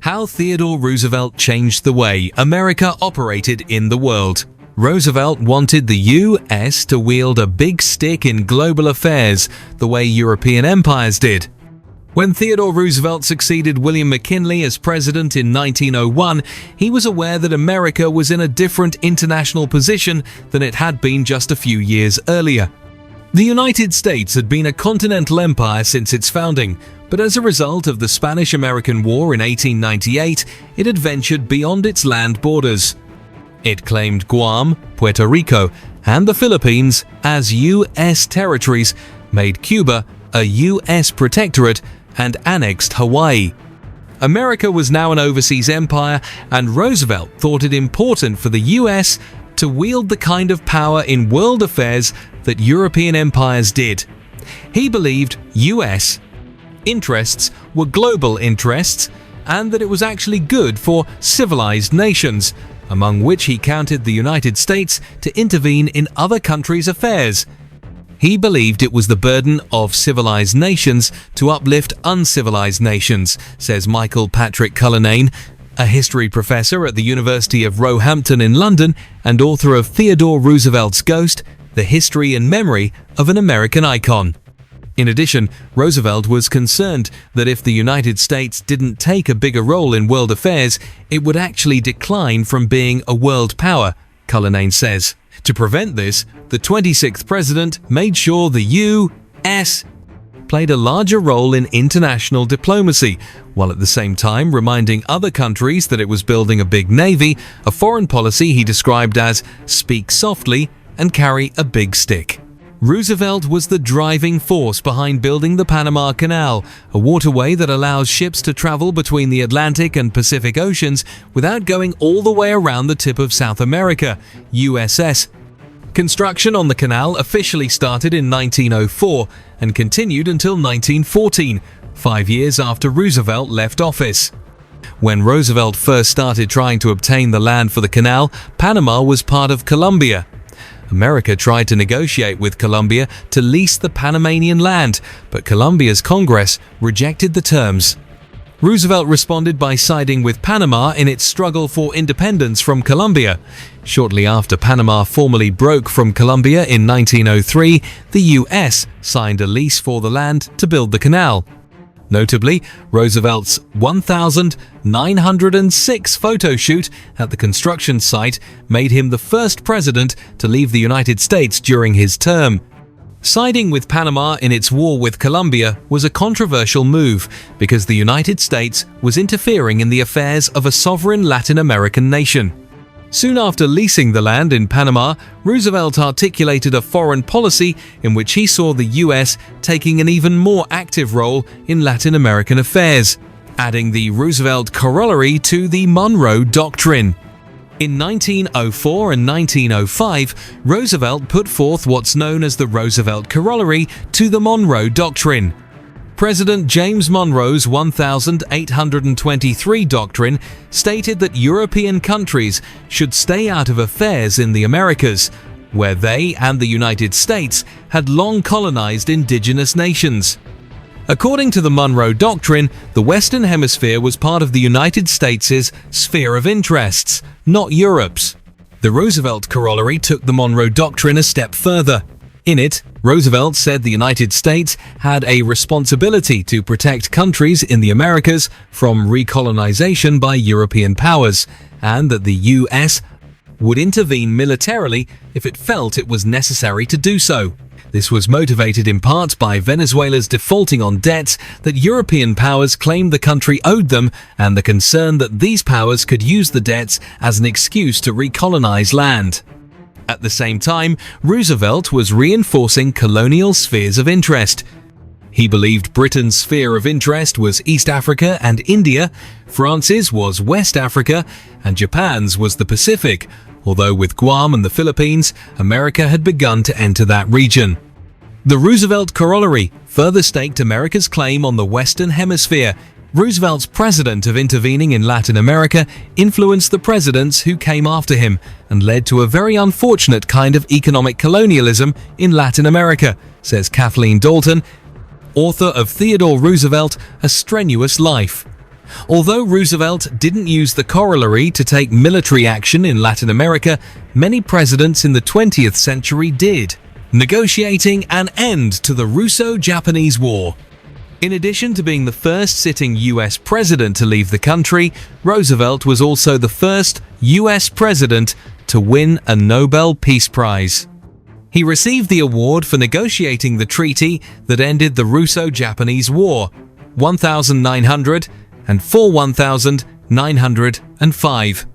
How Theodore Roosevelt changed the way America operated in the world. Roosevelt wanted the U.S. to wield a big stick in global affairs, the way European empires did. When Theodore Roosevelt succeeded William McKinley as president in 1901, he was aware that America was in a different international position than it had been just a few years earlier. The United States had been a continental empire since its founding, but as a result of the Spanish-American War in 1898, it had ventured beyond its land borders. It claimed Guam, Puerto Rico, and the Philippines as U.S. territories, made Cuba a U.S. protectorate, and annexed Hawaii. America was now an overseas empire, and Roosevelt thought it important for the U.S. to wield the kind of power in world affairs that European empires did. He believed U.S. interests were global interests, and that it was actually good for civilized nations, among which he counted the United States, to intervene in other countries' affairs. He believed it was the burden of civilized nations to uplift uncivilized nations, says Michael Patrick Cullinane, a history professor at the University of Roehampton in London and author of Theodore Roosevelt's Ghost, The History and Memory of an American Icon. In addition, Roosevelt was concerned that if the United States didn't take a bigger role in world affairs, it would actually decline from being a world power, Cullinane says. To prevent this, the 26th president made sure the U.S. played a larger role in international diplomacy, while at the same time reminding other countries that it was building a big navy, a foreign policy he described as "speak softly and carry a big stick." Roosevelt was the driving force behind building the Panama Canal, a waterway that allows ships to travel between the Atlantic and Pacific Oceans without going all the way around the tip of South America, USS. Construction on the canal officially started in 1904 and continued until 1914, 5 years after Roosevelt left office. When Roosevelt first started trying to obtain the land for the canal, Panama was part of Colombia. America tried to negotiate with Colombia to lease the Panamanian land, but Colombia's Congress rejected the terms. Roosevelt responded by siding with Panama in its struggle for independence from Colombia. Shortly after Panama formally broke from Colombia in 1903, the U.S. signed a lease for the land to build the canal. Notably, Roosevelt's 1906 photo shoot at the construction site made him the first president to leave the United States during his term. Siding with Panama in its war with Colombia was a controversial move because the United States was interfering in the affairs of a sovereign Latin American nation. Soon after leasing the land in Panama, Roosevelt articulated a foreign policy in which he saw the U.S. taking an even more active role in Latin American affairs, adding the Roosevelt Corollary to the Monroe Doctrine. In 1904 and 1905, Roosevelt put forth what's known as the Roosevelt Corollary to the Monroe Doctrine. President James Monroe's 1823 doctrine stated that European countries should stay out of affairs in the Americas, where they and the United States had long colonized indigenous nations. According to the Monroe Doctrine, the Western Hemisphere was part of the United States' sphere of interests, not Europe's. The Roosevelt Corollary took the Monroe Doctrine a step further. In it, Roosevelt said the United States had a responsibility to protect countries in the Americas from recolonization by European powers, and that the U.S. would intervene militarily if it felt it was necessary to do so. This was motivated in part by Venezuela's defaulting on debts that European powers claimed the country owed them, and the concern that these powers could use the debts as an excuse to recolonize land. At the same time, Roosevelt was reinforcing colonial spheres of interest. He believed Britain's sphere of interest was East Africa and India, France's was West Africa, and Japan's was the Pacific, although with Guam and the Philippines, America had begun to enter that region. The Roosevelt Corollary further staked America's claim on the Western Hemisphere. Roosevelt's precedent of intervening in Latin America influenced the presidents who came after him and led to a very unfortunate kind of economic colonialism in Latin America, says Kathleen Dalton, author of Theodore Roosevelt, A Strenuous Life. Although Roosevelt didn't use the corollary to take military action in Latin America, many presidents in the 20th century did, negotiating an end to the Russo-Japanese War. In addition to being the first sitting US president to leave the country, Roosevelt was also the first US president to win a Nobel Peace Prize. He received the award for negotiating the treaty that ended the Russo-Japanese War, 1900 and for 1905.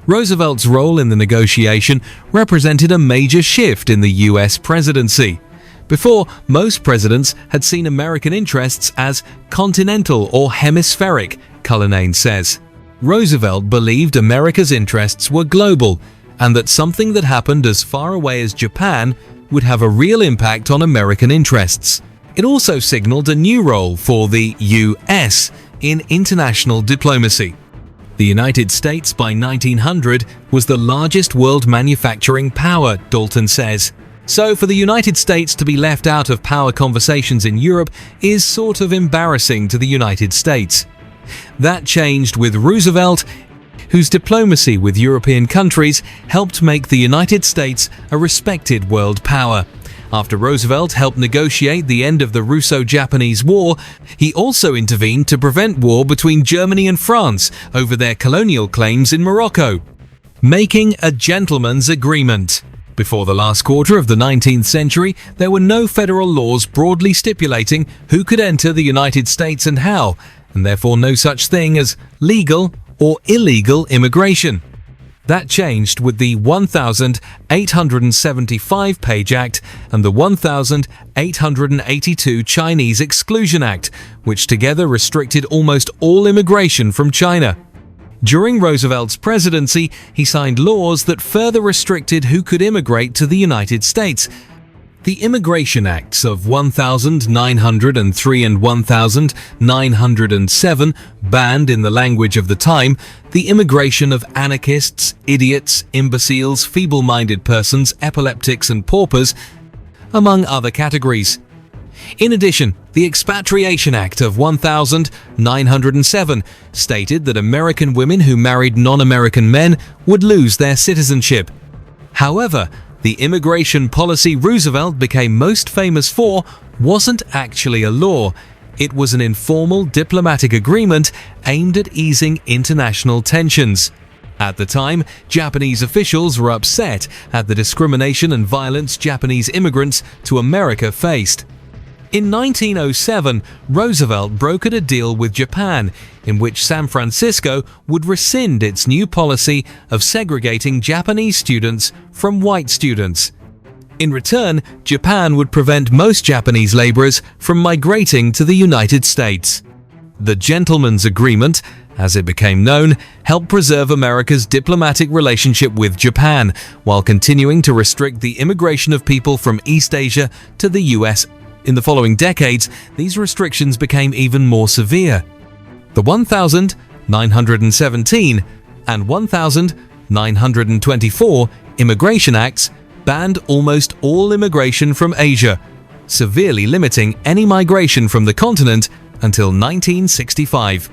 Roosevelt's role in the negotiation represented a major shift in the US presidency. Before, most presidents had seen American interests as continental or hemispheric, Cullinane says. Roosevelt believed America's interests were global, and that something that happened as far away as Japan would have a real impact on American interests. It also signaled a new role for the US in international diplomacy. The United States by 1900 was the largest world manufacturing power, Dalton says. So for the United States to be left out of power conversations in Europe is sort of embarrassing to the United States. That changed with Roosevelt, whose diplomacy with European countries helped make the United States a respected world power. After Roosevelt helped negotiate the end of the Russo-Japanese War, he also intervened to prevent war between Germany and France over their colonial claims in Morocco, making a gentleman's agreement. Before the last quarter of the 19th century, there were no federal laws broadly stipulating who could enter the United States and how, and therefore no such thing as legal or illegal immigration. That changed with the 1875 Act and the 1882 Chinese Exclusion Act, which together restricted almost all immigration from China. During Roosevelt's presidency, he signed laws that further restricted who could immigrate to the United States. The Immigration Acts of 1903 and 1907 banned, in the language of the time, the immigration of anarchists, idiots, imbeciles, feeble-minded persons, epileptics and paupers, among other categories. In addition, the Expatriation Act of 1907 stated that American women who married non-American men would lose their citizenship. However, the immigration policy Roosevelt became most famous for wasn't actually a law. It was an informal diplomatic agreement aimed at easing international tensions. At the time, Japanese officials were upset at the discrimination and violence Japanese immigrants to America faced. In 1907, Roosevelt brokered a deal with Japan in which San Francisco would rescind its new policy of segregating Japanese students from white students. In return, Japan would prevent most Japanese laborers from migrating to the United States. The Gentleman's Agreement, as it became known, helped preserve America's diplomatic relationship with Japan, while continuing to restrict the immigration of people from East Asia to the US. In the following decades, these restrictions became even more severe. The 1917 and 1924 Immigration Acts banned almost all immigration from Asia, severely limiting any migration from the continent until 1965.